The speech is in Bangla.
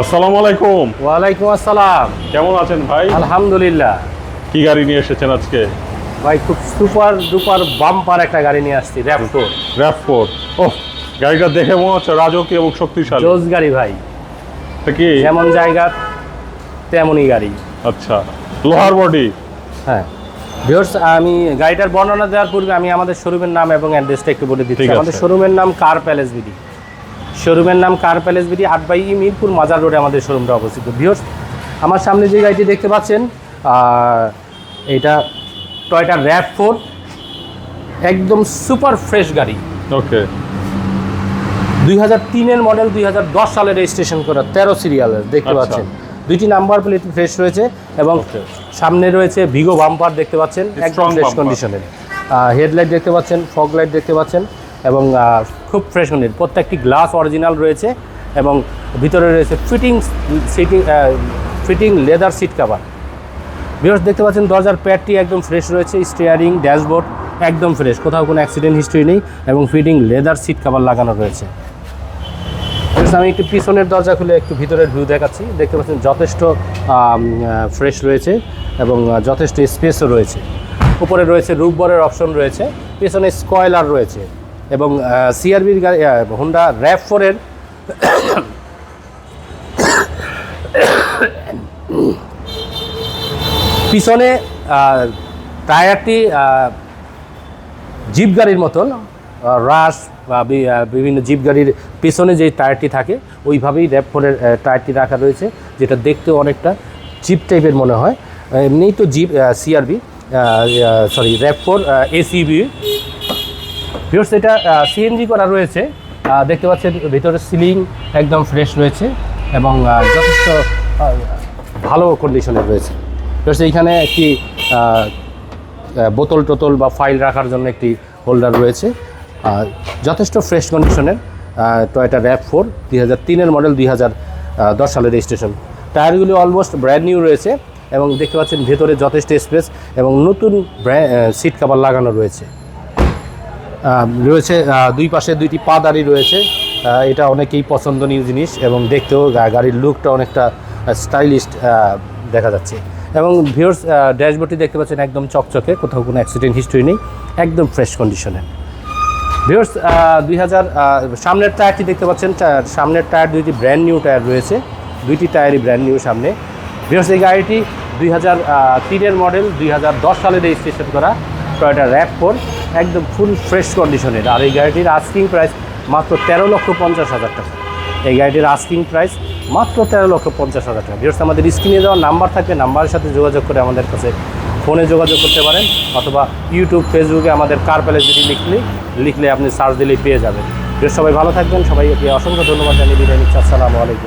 আসসালামু আলাইকুম। ওয়ালাইকুম আসসালাম। কেমন আছেন ভাই? আলহামদুলিল্লাহ। কি গাড়ি নিয়ে এসেছেন আজকে? ভাই খুব সুপার ডুপার বাম্পার একটা গাড়ি নিয়ে আসছি, RAV4। RAV4। ওহ, গাড়িটা দেখে মনে হচ্ছে রাজকীয় এবং শক্তিশালী। জোস গাড়ি ভাই, এটা কি? যেমন জায়গা তেমনই গাড়ি। আচ্ছা, লোহার বডি। হ্যাঁ ভিউয়ার্স, আমি গাড়িটার বর্ণনা দেওয়ার পূর্বে আমি আমাদের শোরুমের নাম এবং অ্যাড্রেসটা একটু বলে দিচ্ছি। আমাদের শোরুমের নাম কার প্যালেস বিডি। শোরুমের নাম কার প্যালেস বিডি, 8/E মিরপুর মাজার রোডে আমাদের শোরুমটা অবস্থিত। ভিউয়ার্স, আমার সামনে যে গাড়িটি দেখতে পাচ্ছেন, এটা টয়োটা RAV4, একদম সুপার ফ্রেশ গাড়ি। ওকে। 2003-এর মডেল, 2010 সালে রেজিস্ট্রেশন করা, 13 সিরিয়ালের দেখতে পাচ্ছেন। দুইটি নাম্বার প্লেট ফ্রেশ রয়েছে এবং সামনে রয়েছে ভিগো বাম্পার দেখতে পাচ্ছেন, একদম ফ্রেশ কন্ডিশনের। হেডলাইট দেখতে পাচ্ছেন, ফগ লাইট দেখতে পাচ্ছেন এবং খুব ফ্রেশ কন্ডিশন। প্রত্যেকটি গ্লাস অরিজিনাল রয়েছে এবং ভিতরে রয়েছে fitting leather seat cover. Viewers দেখতে পাচ্ছেন দরজার প্যাডটি একদম ফ্রেশ রয়েছে, স্টিয়ারিং ড্যাশবোর্ড একদম ফ্রেশ, কোথাও কোনো অ্যাক্সিডেন্ট হিস্ট্রি নেই এবং ফিটিং লেদার সিট কাভার লাগানো রয়েছে। আমি একটু পিছনের দরজা খুলে একটু ভিতরের ভিউ দেখাচ্ছি। দেখতে পাচ্ছেন যথেষ্ট ফ্রেশ রয়েছে এবং যথেষ্ট স্পেসও রয়েছে। উপরে রয়েছে রুফবরের অপশন রয়েছে, পেছনে স্পয়লার রয়েছে এবং সিআরবির গাড়ি হোন্ডা RAV4-এর পিছনে টায়ারটি জিপ গাড়ির মতন রাশ বা বিভিন্ন জিপ গাড়ির পিছনে যে টায়ারটি থাকে ওইভাবেই RAV4-এর টায়ারটি রাখা রয়েছে, যেটা দেখতেও অনেকটা জিপ টাইপের মনে হয়। এমনিই তো জিপ RAV4 ACV। ভিউয়ার্স, এটা সিএনজি করা রয়েছে। দেখতে পাচ্ছেন ভিতরে সিলিং একদম ফ্রেশ রয়েছে এবং যথেষ্ট ভালো কন্ডিশনে রয়েছে। ভিউয়ার্স, এইখানে একটি বোতল টোতল বা ফাইল রাখার জন্য একটি হোল্ডার রয়েছে। যথেষ্ট ফ্রেশ কন্ডিশনের টয়োটা RAV4, 2003-এর মডেল, 2010 সালের রেজিস্ট্রেশন। টায়ারগুলি অলমোস্ট ব্র্যান্ড নিউ রয়েছে এবং দেখতে পাচ্ছেন ভেতরে যথেষ্ট স্পেস এবং নতুন সিট কাভার লাগানো রয়েছে। দুই পাশে দুইটি পাদারি রয়েছে। এটা অনেকেই পছন্দনীয় জিনিস এবং দেখতেও গাড়ির লুকটা অনেকটা স্টাইলিশ দেখা যাচ্ছে। এবং ভিউয়ার্স, ড্যাশবোর্ডটি দেখতে পাচ্ছেন একদম চকচকে, কোথাও কোনো অ্যাক্সিডেন্ট হিস্ট্রি নেই, একদম ফ্রেশ কন্ডিশনে। ভিউয়ার্স, সামনের টায়ারটি দেখতে পাচ্ছেন, সামনের টায়ার দুইটি ব্র্যান্ড নিউ টায়ার রয়েছে, দুইটি টায়ারই ব্র্যান্ড নিউ সামনে। ভিউয়ার্স, এই গাড়িটি 2003-এর মডেল, 2010 সালে রেজিস্ট্রেশন করা টয়োটা RAV4, একদম ফুল ফ্রেশ কন্ডিশনের। আর এই গাড়িটির আস্কিং প্রাইস মাত্র 13,50,000 টাকা। এই গাড়িটির আস্কিং প্রাইস মাত্র 13,50,000 টাকা। ভিউয়ার্স, আমাদের স্ক্রিনে দেওয়া নাম্বার থাকবে, নাম্বারের সাথে যোগাযোগ করে আমাদের কাছে ফোনে যোগাযোগ করতে পারেন, অথবা ইউটিউব ফেসবুকে আমাদের কার প্যালেস বিডি লিখলে আপনি সার্চ দিলেই পেয়ে যাবেন। ভিউয়ার্স, সবাই ভালো থাকবেন। সবাইকে অসংখ্য ধন্যবাদ জানিয়ে বিদায় নিচ্ছি। আসসালামু আলাইকুম।